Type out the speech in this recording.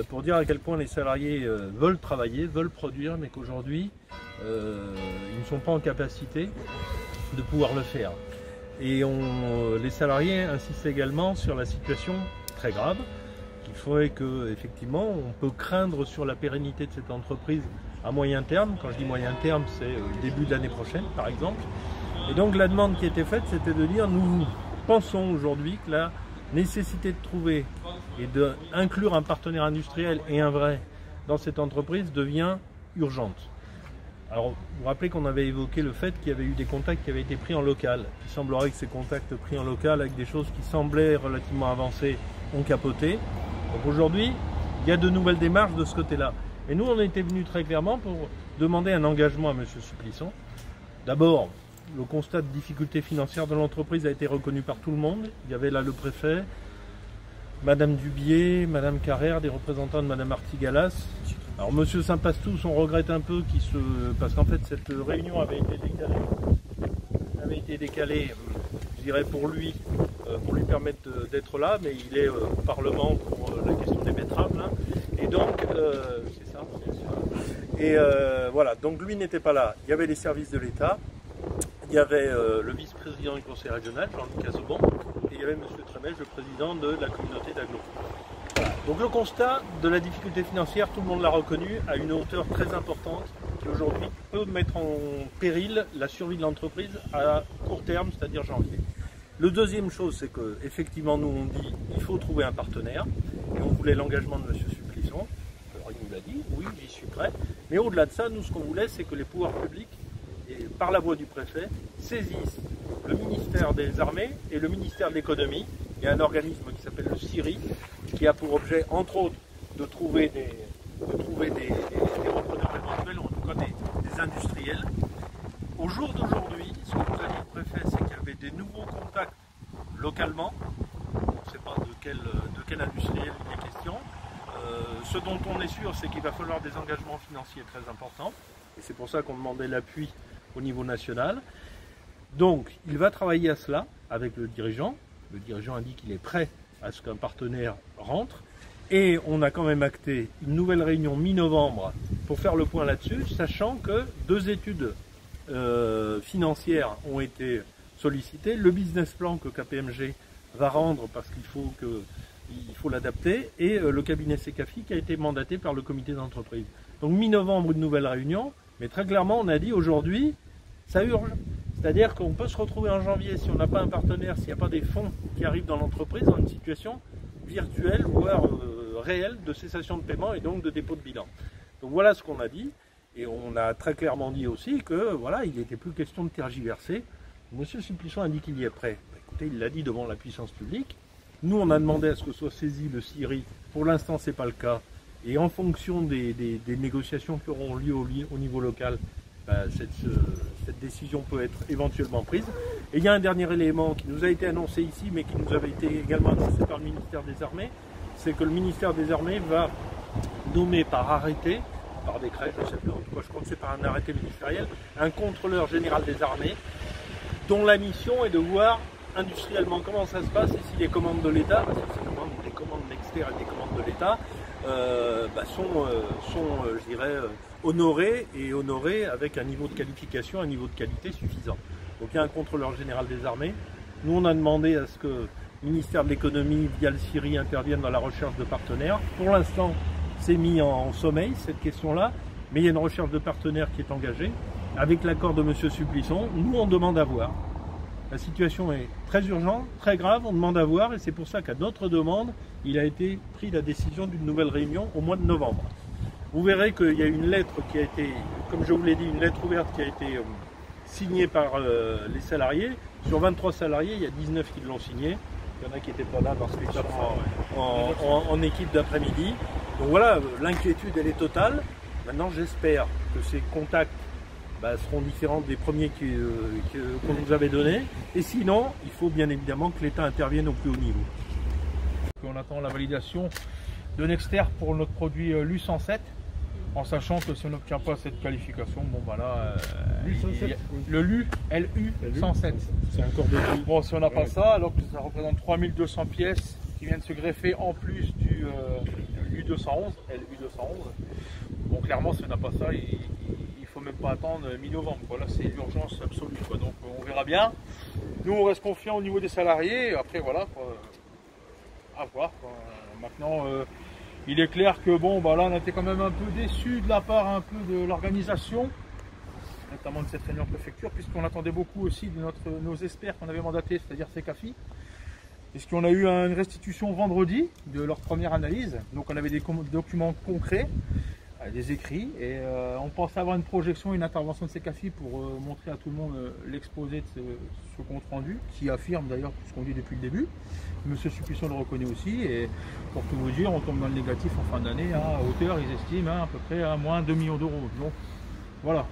pour dire à quel point les salariés veulent travailler, veulent produire, mais qu'aujourd'hui, ils ne sont pas en capacité de pouvoir le faire. Et les salariés insistent également sur la situation très grave, qu'il faudrait qu'effectivement on peut craindre sur la pérennité de cette entreprise à moyen terme. Quand je dis moyen terme, c'est le début de l'année prochaine par exemple. Et donc la demande qui était faite, c'était de dire nous pensons aujourd'hui que la nécessité de trouver et d'inclure un partenaire industriel et un vrai dans cette entreprise devient urgente. Alors, vous vous rappelez qu'on avait évoqué le fait qu'il y avait eu des contacts qui avaient été pris en local. Il semblerait que ces contacts pris en local avec des choses qui semblaient relativement avancées ont capoté. Donc aujourd'hui, il y a de nouvelles démarches de ce côté-là. Et nous, on était venus très clairement pour demander un engagement à M. Supplisson. D'abord, le constat de difficulté financière de l'entreprise a été reconnu par tout le monde. Il y avait là le préfet, Madame Dubié, Madame Carrère, des représentants de Madame Artigalas. Alors Monsieur Saint-Pastous, on regrette un peu parce qu'en fait cette réunion avait été décalée, je dirais pour lui permettre d'être là, mais il est au Parlement pour la question des betteraves là. Et donc c'est ça, bien sûr. Et voilà, donc lui n'était pas là. Il y avait les services de l'État, il y avait le vice-président du conseil régional, Jean-Luc Cazobon, et il y avait Monsieur Tremèche, le président de la communauté d'Aglo. Donc le constat de la difficulté financière, tout le monde l'a reconnu, à une hauteur très importante qui aujourd'hui peut mettre en péril la survie de l'entreprise à court terme, c'est-à-dire janvier. Le deuxième chose, c'est qu'effectivement nous on dit il faut trouver un partenaire et on voulait l'engagement de M. Supplisson. Alors il nous l'a dit, oui j'y suis prêt, mais au-delà de ça, nous ce qu'on voulait c'est que les pouvoirs publics, et par la voie du préfet, saisissent le ministère des Armées et le ministère de l'Économie. Il y a un organisme qui s'appelle le CIRI, qui a pour objet, entre autres, de trouver des repreneurs éventuels, ou en tout cas des industriels. Au jour d'aujourd'hui, ce que nous a dit le préfet, c'est qu'il y avait des nouveaux contacts localement. On ne sait pas de quel industriel il est question. Ce dont on est sûr, c'est qu'il va falloir des engagements financiers très importants. Et c'est pour ça qu'on demandait l'appui au niveau national. Donc, il va travailler à cela avec le dirigeant. Le dirigeant a dit qu'il est prêt à ce qu'un partenaire rentre. Et on a quand même acté une nouvelle réunion mi-novembre pour faire le point là-dessus, sachant que 2 études financières ont été sollicitées. Le business plan que KPMG va rendre parce qu'il faut l'adapter, et le cabinet Secafi qui a été mandaté par le comité d'entreprise. Donc mi-novembre, une nouvelle réunion, mais très clairement on a dit aujourd'hui, ça urge. C'est-à-dire qu'on peut se retrouver en janvier, si on n'a pas un partenaire, s'il n'y a pas des fonds qui arrivent dans l'entreprise, dans une situation virtuelle, voire réelle, de cessation de paiement et donc de dépôt de bilan. Donc voilà ce qu'on a dit, et on a très clairement dit aussi que voilà, il n'était plus question de tergiverser. Monsieur Supplisson a dit qu'il y est prêt. Écoutez, il l'a dit devant la puissance publique. Nous, on a demandé à ce que soit saisi le CIRI. Pour l'instant, ce n'est pas le cas. Et en fonction des négociations qui auront lieu au niveau local, cette décision peut être éventuellement prise. Et il y a un dernier élément qui nous a été annoncé ici, mais qui nous avait été également annoncé par le ministère des Armées, c'est que le ministère des Armées va nommer par arrêté, par décret, je ne sais plus, en tout cas je crois que c'est par un arrêté ministériel, un contrôleur général des armées, dont la mission est de voir industriellement comment ça se passe et si les commandes de l'État, parce que c'est des commandes externes et des commandes de l'État, sont je dirais, honorées avec un niveau de qualification, un niveau de qualité suffisant. Donc il y a un contrôleur général des armées. Nous on a demandé à ce que le ministère de l'économie via le CIRI intervienne dans la recherche de partenaires. Pour l'instant c'est mis en sommeil cette question-là, mais il y a une recherche de partenaires qui est engagée. Avec l'accord de M. Supplisson, nous on demande à voir. La situation est très urgente, très grave, on demande à voir, et c'est pour ça qu'à notre demande, il a été pris la décision d'une nouvelle réunion au mois de novembre. Vous verrez qu'il y a une lettre qui a été, comme je vous l'ai dit, une lettre ouverte qui a été signée par les salariés. Sur 23 salariés, il y a 19 qui l'ont signée. Il y en a qui n'étaient pas là parce qu'ils sont en équipe d'après-midi. Donc voilà, l'inquiétude elle est totale. Maintenant j'espère que ces contacts seront différents des premiers qu'on nous avait donnés. Et sinon, il faut bien évidemment que l'État intervienne au plus haut niveau. On attend la validation de Nexter pour notre produit LU107, en sachant que si on n'obtient pas cette qualification, le LU107, c'est un corps de vie. Bon, si on n'a pas ça, alors que ça représente 3200 pièces qui viennent se greffer en plus U211, LU211. Bon, clairement, si on n'a pas ça, il faut même pas attendre mi-novembre. Voilà, c'est l'urgence absolue, quoi. Donc on verra bien. Nous, on reste confiants au niveau des salariés. Après, voilà, quoi, à voir, quoi. Maintenant, il est clair que bon, bah là, on était quand même un peu déçus de la part un peu de l'organisation, notamment de cette réunion préfecture, puisqu'on attendait beaucoup aussi de nos experts qu'on avait mandatés, c'est-à-dire Secafi, puisqu'on a eu une restitution vendredi de leur première analyse. Donc on avait des documents concrets, des écrits, et on pensait avoir une projection, une intervention de Secafi pour montrer à tout le monde l'exposé de ce compte rendu, qui affirme d'ailleurs tout ce qu'on dit depuis le début. Monsieur Suppuson le reconnaît aussi, et pour tout vous dire, on tombe dans le négatif en fin d'année, à hauteur, ils estiment, à peu près à moins 2 millions d'euros. Donc voilà,